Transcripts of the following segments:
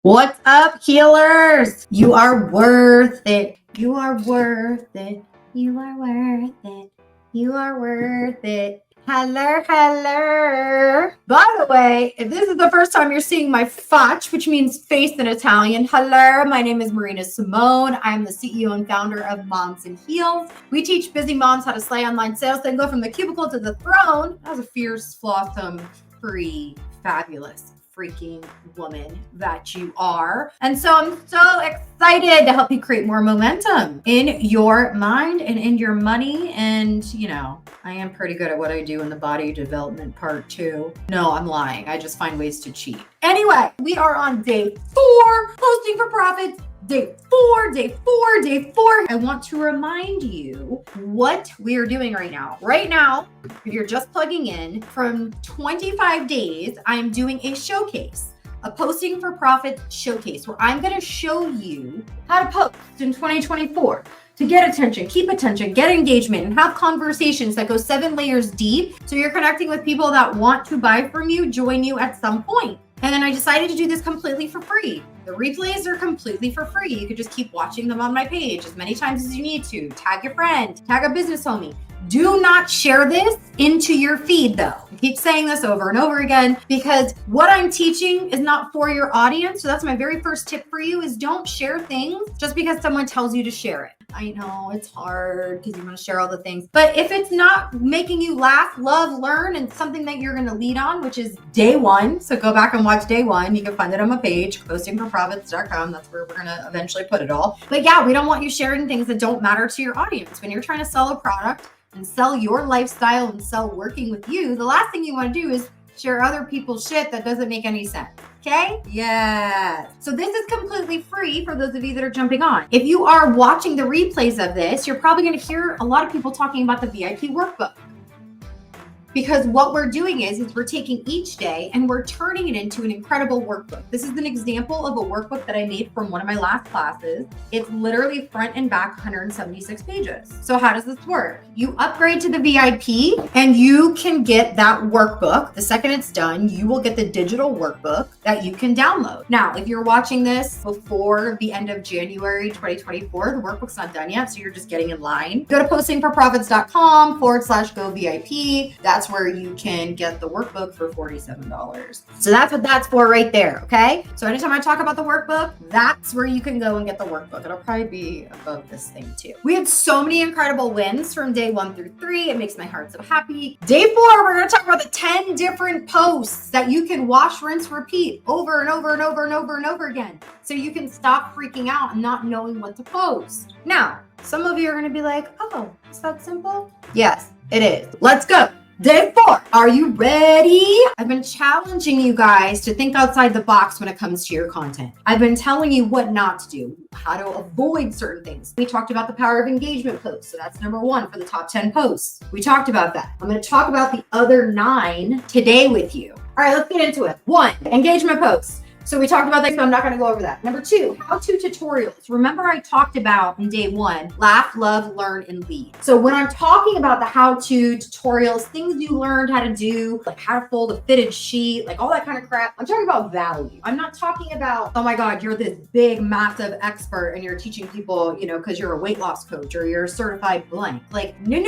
What's up, healers? You are worth it. You are worth it. You are worth it. You are worth it. Hello, hello. By the way, if this is the first time you're seeing my faccia, which means face in Italian, hello, my name is Marina Simone. I am the CEO and founder of Moms and Heels. We teach busy moms how to slay online sales, then go from the cubicle to the throne as a fierce, flawsome, free, fabulous, freaking woman that you are. And so I'm so excited to help you create more momentum in your mind and in your money. And I am pretty good at what I do in the body development part too. No, I'm lying. I just find ways to cheat. Anyway, we are on day 4, posting for profits. Day four. I want to remind you what we are doing right now. Right now, if you're just plugging in, from 25 days, I'm doing a showcase, a posting for profit showcase, where I'm going to show you how to post in 2024 to get attention, keep attention, get engagement, and have conversations that go 7 layers deep. So you're connecting with people that want to buy from you, join you at some point. And then I decided to do this completely for free. The replays are completely for free. You could just keep watching them on my page as many times as you need to. Tag your friend, tag a business homie. Do not share this into your feed though. I keep saying this over and over again because what I'm teaching is not for your audience. So that's my very first tip for you is don't share things just because someone tells you to share it. I know it's hard because you want to share all the things, but if it's not making you laugh, love, learn, and something that you're going to lead on, which is day 1. So go back and watch day 1. You can find it on my page, postingforprofits.com. That's where we're going to eventually put it all. But yeah, we don't want you sharing things that don't matter to your audience. When you're trying to sell a product and sell your lifestyle and sell working with you, the last thing you want to do is share other people's shit that doesn't make any sense. Okay? Yeah. So this is completely free for those of you that are jumping on. If you are watching the replays of this, you're probably going to hear a lot of people talking about the VIP workbook. Because what we're doing is we're taking each day and we're turning it into an incredible workbook. This is an example of a workbook that I made from one of my last classes. It's literally front and back 176 pages. So how does this work? You upgrade to the VIP and you can get that workbook. The second it's done, you will get the digital workbook that you can download. Now, if you're watching this before the end of January 2024, the workbook's not done yet, so you're just getting in line. Go to postingforprofits.com/go VIP. That's where you can get the workbook for $47. So that's what that's for right there, okay? So anytime I talk about the workbook, that's where you can go and get the workbook. It'll probably be above this thing too. We had so many incredible wins from day 1 through 3. It makes my heart so happy. Day 4, we're gonna talk about the 10 different posts that you can wash, rinse, repeat over and over and over and over and over again. So you can stop freaking out and not knowing what to post. Now, some of you are gonna be like, oh, is that simple? Yes, it is. Let's go. Day 4, are you ready? I've been challenging you guys to think outside the box when it comes to your content. I've been telling you what not to do, how to avoid certain things. We talked about the power of engagement posts. So that's number 1 for the top 10 posts. We talked about that. I'm going to talk about the other 9 today with you. All right, let's get into it. 1, engagement posts. So we talked about that, so I'm not going to go over that. Number 2, how-to tutorials. Remember I talked about in day 1, laugh, love, learn, and lead. So when I'm talking about the how-to tutorials, things you learned how to do, like how to fold a fitted sheet, like all that kind of crap, I'm talking about value. I'm not talking about, oh my God, you're this big, massive expert and you're teaching people, because you're a weight loss coach or you're a certified blank. Like, no.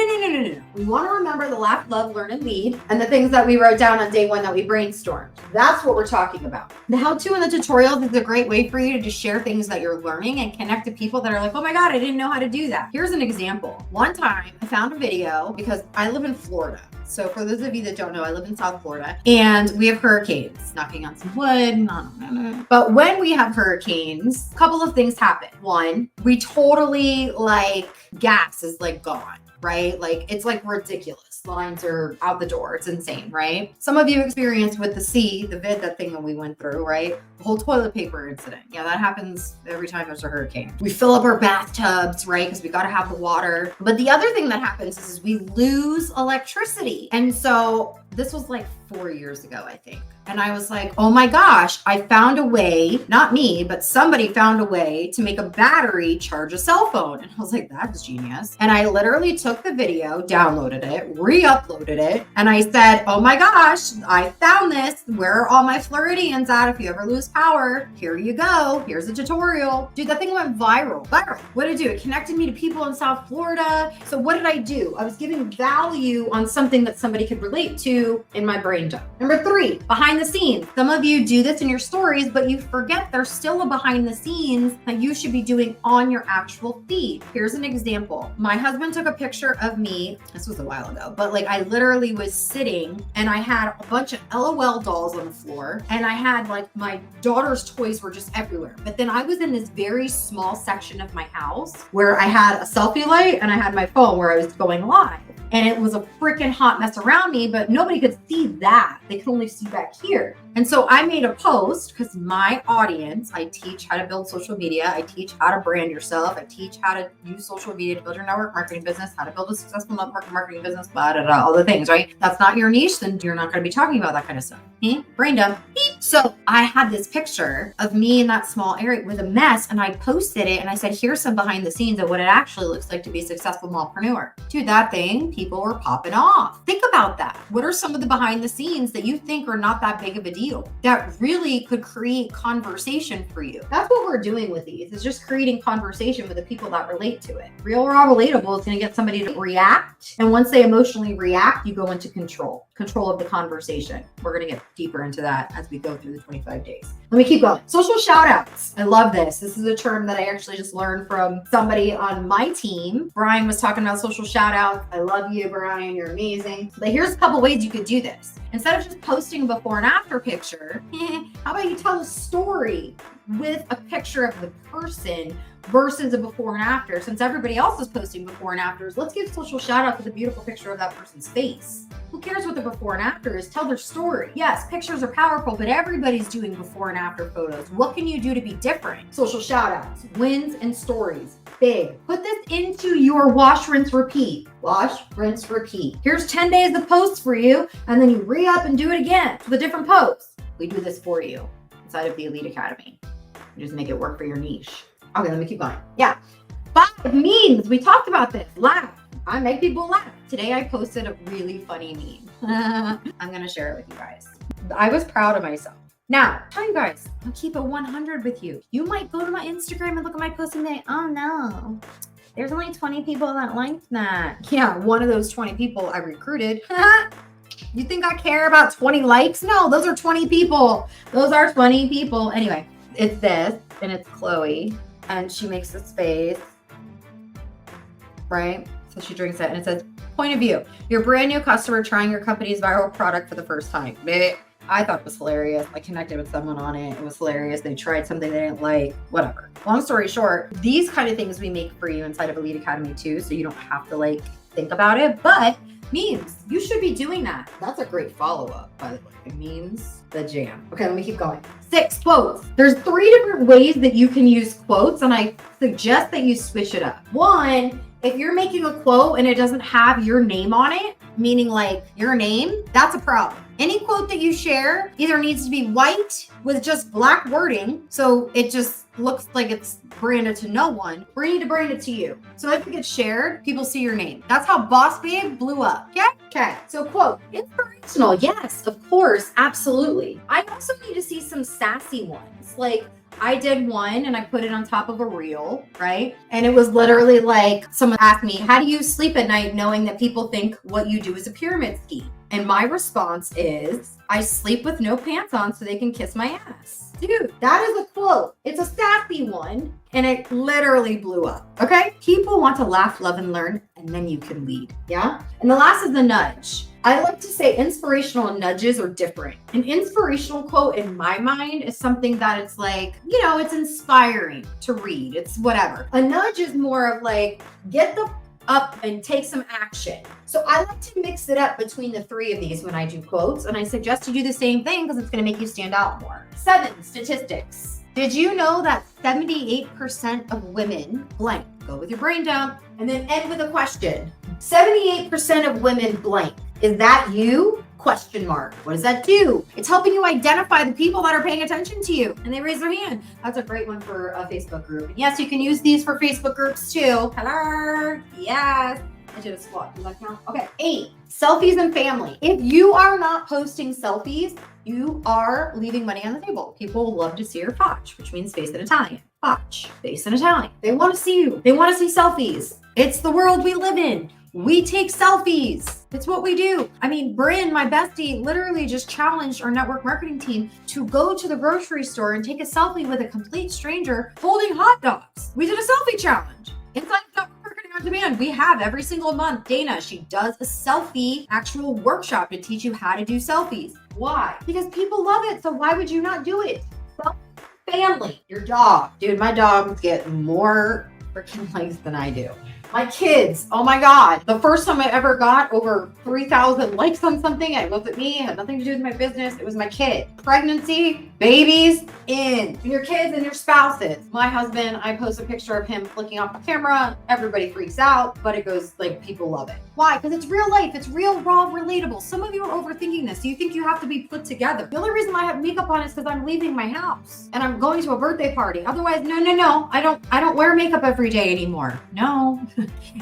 We want to remember the laugh, love, learn, and lead, and the things that we wrote down on day 1 that we brainstormed. That's what we're talking about. The how-to and the tutorials is a great way for you to just share things that you're learning and connect to people that are like, oh my God, I didn't know how to do that. Here's an example. One time I found a video because I live in Florida. So for those of you that don't know, I live in South Florida and we have hurricanes, knocking on some wood. But when we have hurricanes, a couple of things happen. 1, we totally gas is gone. Right? It's ridiculous. Lines are out the door. It's insane, right? Some of you experienced with the sea, the vid, that thing that we went through, right? The whole toilet paper incident. Yeah, that happens every time there's a hurricane. We fill up our bathtubs, right? Because we got to have the water. But the other thing that happens is we lose electricity. And so this was 4 years ago, I think. And I was like, oh my gosh, I found a way, not me, but somebody found a way to make a battery charge a cell phone. And I was like, that's genius. And I literally took the video, downloaded it, re-uploaded it. And I said, oh my gosh, I found this. Where are all my Floridians at? If you ever lose power, here you go. Here's a tutorial. Dude, that thing went viral. What did it do? It connected me to people in South Florida. So what did I do? I was giving value on something that somebody could relate to in my brain dump. Number 3, behind the scenes. Some of you do this in your stories, but you forget there's still a behind the scenes that you should be doing on your actual feed. Here's an example. My husband took a picture of me. This was a while ago, but like I literally was sitting and I had a bunch of LOL dolls on the floor and I had like my daughter's toys were just everywhere. But then I was in this very small section of my house where I had a selfie light and I had my phone where I was going live. And it was a freaking hot mess around me, but nobody could see that. They could only see back here. And so I made a post because my audience, I teach how to build social media. I teach how to brand yourself. I teach how to use social media to build your network marketing business, how to build a successful network marketing business, blah, blah, blah, all the things, right? That's not your niche, then you're not going to be talking about that kind of stuff. Brain dump. So I had this picture of me in that small area with a mess and I posted it and I said, here's some behind the scenes of what it actually looks like to be a successful mompreneur. Dude, that thing, people were popping off. Think about that. What are some of the behind the scenes that you think are not that big of a deal that really could create conversation for you? That's what we're doing with these, is just creating conversation with the people that relate to it. Real raw relatable is going to get somebody to react. And once they emotionally react, you go into control of the conversation. We're going to get deeper into that as we go through the 25 days. Let me keep going. Social shout outs. I love this. This is a term that I actually just learned from somebody on my team. Brian was talking about social shout outs. I love you, Brian. You're amazing. But here's a couple ways you could do this. Instead of just posting a before and after picture, how about you tell a story with a picture of the person versus a before and after? Since everybody else is posting before and afters, let's give social shout out to the beautiful picture of that person's face. Who cares what the before and after is? Tell their story. Yes, pictures are powerful, but everybody's doing before and after photos. What can you do to be different? Social shout outs, wins and stories. Big. Put this into your wash, rinse, repeat. Wash, rinse, repeat. Here's 10 days of posts for you, and then you re-up and do it again with a different post. We do this for you inside of the Elite Academy. You just make it work for your niche. Okay, let me keep going. Yeah. 5 memes. We talked about this. Laugh. I make people laugh. Today I posted a really funny meme. I'm going to share it with you guys. I was proud of myself. Now, tell you guys, I'll keep it 100 with you. You might go to my Instagram and look at my post and think, oh no, there's only 20 people that liked that. Yeah, one of those 20 people I recruited. You think I care about 20 likes? No, those are 20 people. Those are 20 people. Anyway, it's this, and it's Chloe, and she makes this face, right? So she drinks it, and it says, point of view, you're a brand new customer trying your company's viral product for the first time. I thought it was hilarious. I connected with someone on it. It was hilarious. They tried something they didn't like, whatever. Long story short, these kind of things we make for you inside of Elite Academy too, so you don't have to like think about it, but memes, you should be doing that. That's a great follow-up, by the way. It means the jam. Okay, let me keep going. 6 quotes. There's 3 different ways that you can use quotes, and I suggest that you switch it up. 1, if you're making a quote and it doesn't have your name on it, meaning like your name, that's a problem. Any quote that you share either needs to be white with just black wording, so it just looks like it's branded to no one, or you need to brand it to you. So if it gets shared, people see your name. That's how Boss Babe blew up. Okay. So quote, inspirational. Yes, of course. Absolutely. I also need to see some sassy ones. Like I did one and I put it on top of a reel, right? And it was literally like someone asked me, how do you sleep at night knowing that people think what you do is a pyramid scheme? And my response is, I sleep with no pants on so they can kiss my ass. Dude, that is a quote. It's a sassy one, and it literally blew up, okay? People want to laugh, love, and learn, and then you can lead, yeah? And the last is the nudge. I like to say inspirational and nudges are different. An inspirational quote in my mind is something that it's like, you know, it's inspiring to read. It's whatever. A nudge is more of like, get the up and take some action. So I like to mix it up between the 3 of these when I do quotes, and I suggest you do the same thing because it's going to make you stand out more. 7, statistics. Did you know that 78% of women blank? Go with your brain dump and then end with a question. 78% of women blank. Is that you? Question mark. What does that do? It's helping you identify the people that are paying attention to you and they raise their hand. That's a great one for a Facebook group. And yes, you can use these for Facebook groups too. Hello. Yes. I did a squat. Does that count? Okay. 8, selfies and family. If you are not posting selfies, you are leaving money on the table. People love to see your faccia, which means face in Italian. Faccia, face in Italian. They want to see you. They want to see selfies. It's the world we live in. We take selfies. It's what we do. I mean, Bryn, my bestie, literally just challenged our network marketing team to go to the grocery store and take a selfie with a complete stranger holding hot dogs. We did a selfie challenge. Inside Network Marketing on Demand, we have every single month, Dana, she does a selfie actual workshop to teach you how to do selfies. Why? Because people love it. So why would you not do it? Family, your dog. Dude, my dogs get more freaking likes than I do. My kids, oh my God. The first time I ever got over 3,000 likes on something, it wasn't me, it had nothing to do with my business. It was my kid. Pregnancy, babies, in. And your kids and your spouses. My husband, I post a picture of him flicking off the camera. Everybody freaks out, but it goes like, people love it. Why? Because it's real life. It's real, raw, relatable. Some of you are overthinking this. You think you have to be put together. The only reason I have makeup on is because I'm leaving my house and I'm going to a birthday party. Otherwise, no. I don't wear makeup every day anymore. No.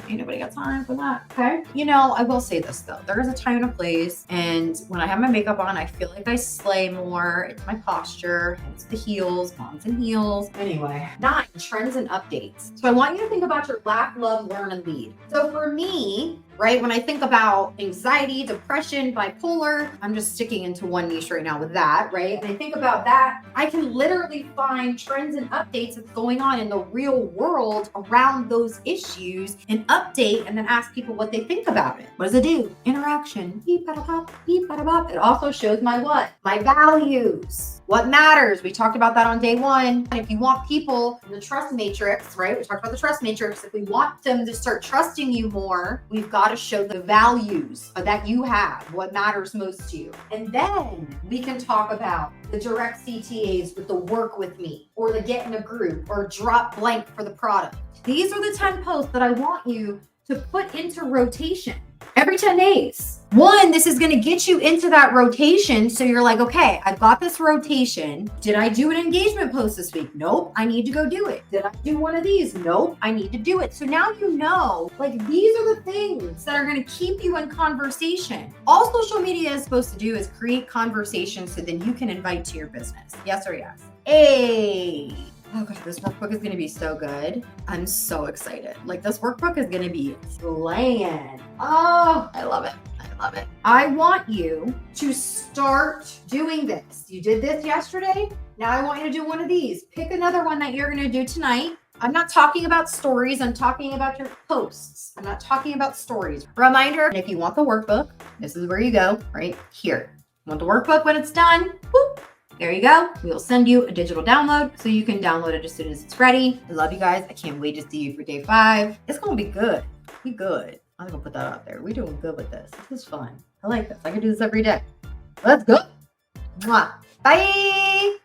Ain't nobody got time for that. Okay. You know, I will say this though. There is a time and a place. And when I have my makeup on, I feel like I slay more. It's my posture. It's the heels, moms and heels. Anyway, 9, trends and updates. So I want you to think about your lack, love, learn, and lead. So for me, right, when I think about anxiety, depression, bipolar, I'm just sticking into one niche right now with that, right? And I think about that, I can literally find trends and updates that's going on in the real world around those issues and update and then ask people what they think about it. What does it do? Interaction. Beep, bada, bop, beep, bada, bop. It also shows my what? My values. What matters? We talked about that on day 1. And if you want people in the trust matrix, right? We talked about the trust matrix. If we want them to start trusting you more, we've got to show the values that you have, what matters most to you. And then we can talk about the direct CTAs with the work with me or the get in a group or drop blank for the product. These are the 10 posts that I want you to put into rotation every 10 days. 1, this is going to get you into that rotation. So you're like, okay, I've got this rotation. Did I do an engagement post this week? Nope. I need to go do it. Did I do one of these? Nope. I need to do it. So now you know, like, these are the things that are going to keep you in conversation. All social media is supposed to do is create conversation so then you can invite to your business. Yes or yes? Hey. Oh gosh, this workbook is going to be so good. I'm so excited. Like, this workbook is going to be slaying. Oh, I love it. I love it. I want you to start doing this. You did this yesterday. Now I want you to do one of these. Pick another one that you're going to do tonight. I'm not talking about stories. I'm talking about your posts. I'm not talking about stories. Reminder, if you want the workbook, this is where you go, right here. You want the workbook when it's done? Whoop. There you go. We will send you a digital download so you can download it as soon as it's ready. I love you guys. I can't wait to see you for day 5. It's going to be good. Be good. I'm going to put that out there. We're doing good with this. This is fun. I like this. I can do this every day. Let's go. Mwah. Bye.